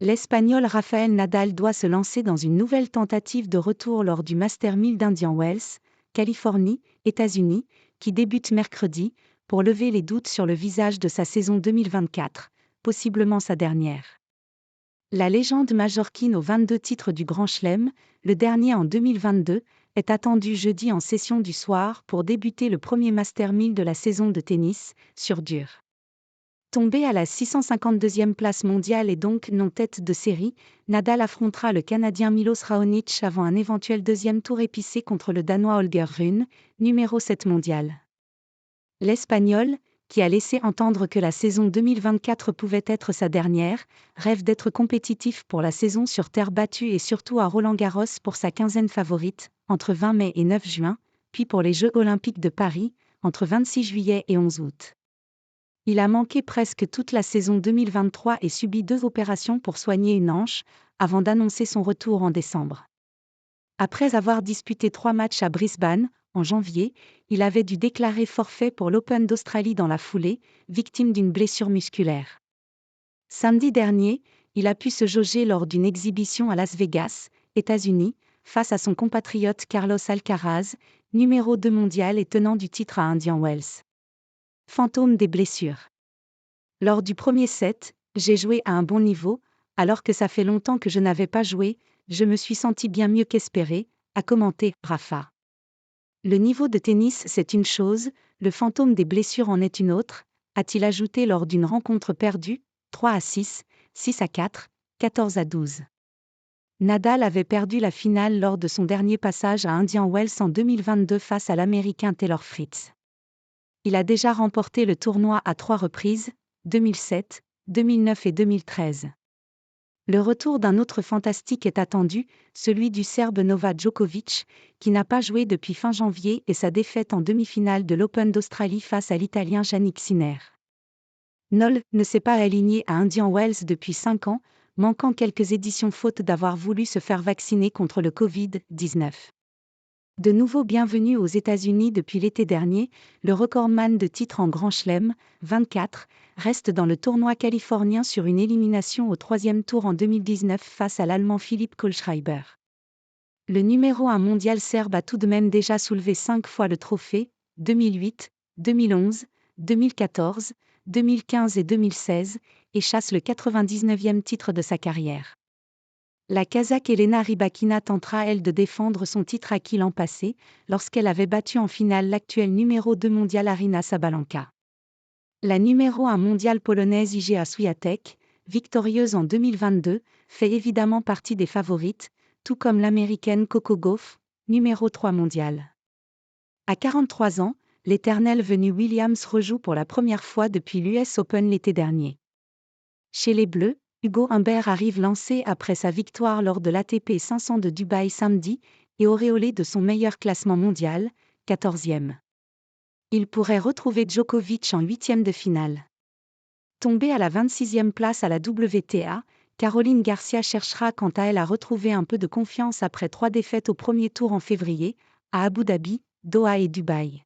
L'Espagnol Rafael Nadal doit se lancer dans une nouvelle tentative de retour lors du Master 1000 d'Indian Wells, Californie, États-Unis, qui débute mercredi, pour lever les doutes sur le visage de sa saison 2024, possiblement sa dernière. La légende majorquine aux 22 titres du Grand Chelem, le dernier en 2022, est attendue jeudi en session du soir pour débuter le premier Master 1000 de la saison de tennis, sur dur. Tombé à la 652e place mondiale et donc non tête de série, Nadal affrontera le Canadien Milos Raonic avant un éventuel deuxième tour épicé contre le Danois Holger Rune, numéro 7 mondial. L'Espagnol, qui a laissé entendre que la saison 2024 pouvait être sa dernière, rêve d'être compétitif pour la saison sur terre battue et surtout à Roland-Garros pour sa quinzaine favorite, entre 20 mai et 9 juin, puis pour les Jeux olympiques de Paris, entre 26 juillet et 11 août. Il a manqué presque toute la saison 2023 et subi 2 opérations pour soigner une hanche, avant d'annoncer son retour en décembre. Après avoir disputé 3 matchs à Brisbane, en janvier, il avait dû déclarer forfait pour l'Open d'Australie dans la foulée, victime d'une blessure musculaire. Samedi dernier, il a pu se jauger lors d'une exhibition à Las Vegas, États-Unis, face à son compatriote Carlos Alcaraz, numéro 2 mondial et tenant du titre à Indian Wells. Fantôme des blessures. Lors du premier set, j'ai joué à un bon niveau, alors que ça fait longtemps que je n'avais pas joué, je me suis senti bien mieux qu'espéré, a commenté Rafa. Le niveau de tennis c'est une chose, le fantôme des blessures en est une autre, a-t-il ajouté lors d'une rencontre perdue, 3-6, 6-4, 14-12. Nadal avait perdu la finale lors de son dernier passage à Indian Wells en 2022 face à l'Américain Taylor Fritz. Il a déjà remporté le tournoi à 3 reprises, 2007, 2009 et 2013. Le retour d'un autre fantastique est attendu, celui du Serbe Novak Djokovic, qui n'a pas joué depuis fin janvier et sa défaite en demi-finale de l'Open d'Australie face à l'Italien Jannik Sinner. Nol ne s'est pas aligné à Indian Wells depuis 5 ans, manquant quelques éditions faute d'avoir voulu se faire vacciner contre le Covid-19. De nouveau bienvenu aux États-Unis depuis l'été dernier, le recordman de titres en Grand Chelem, 24, reste dans le tournoi californien sur une élimination au 3e tour en 2019 face à l'Allemand Philipp Kohlschreiber. Le numéro 1 mondial serbe a tout de même déjà soulevé 5 fois le trophée, 2008, 2011, 2014, 2015 et 2016, et chasse le 99e titre de sa carrière. La Kazakh Elena Rybakina tentera elle de défendre son titre acquis l'an passé, lorsqu'elle avait battu en finale l'actuelle numéro 2 mondiale Aryna Sabalenka. La numéro 1 mondiale polonaise Iga Swiatek, victorieuse en 2022, fait évidemment partie des favorites, tout comme l'américaine Coco Gauff, numéro 3 mondiale. À 43 ans, l'éternelle venue Williams rejoue pour la première fois depuis l'US Open l'été dernier. Chez les Bleus, Hugo Humbert arrive lancé après sa victoire lors de l'ATP 500 de Dubaï samedi, et auréolé de son meilleur classement mondial, 14e. Il pourrait retrouver Djokovic en 8e de finale. Tombée à la 26e place à la WTA, Caroline Garcia cherchera quant à elle à retrouver un peu de confiance après 3 défaites au premier tour en février, à Abu Dhabi, Doha et Dubaï.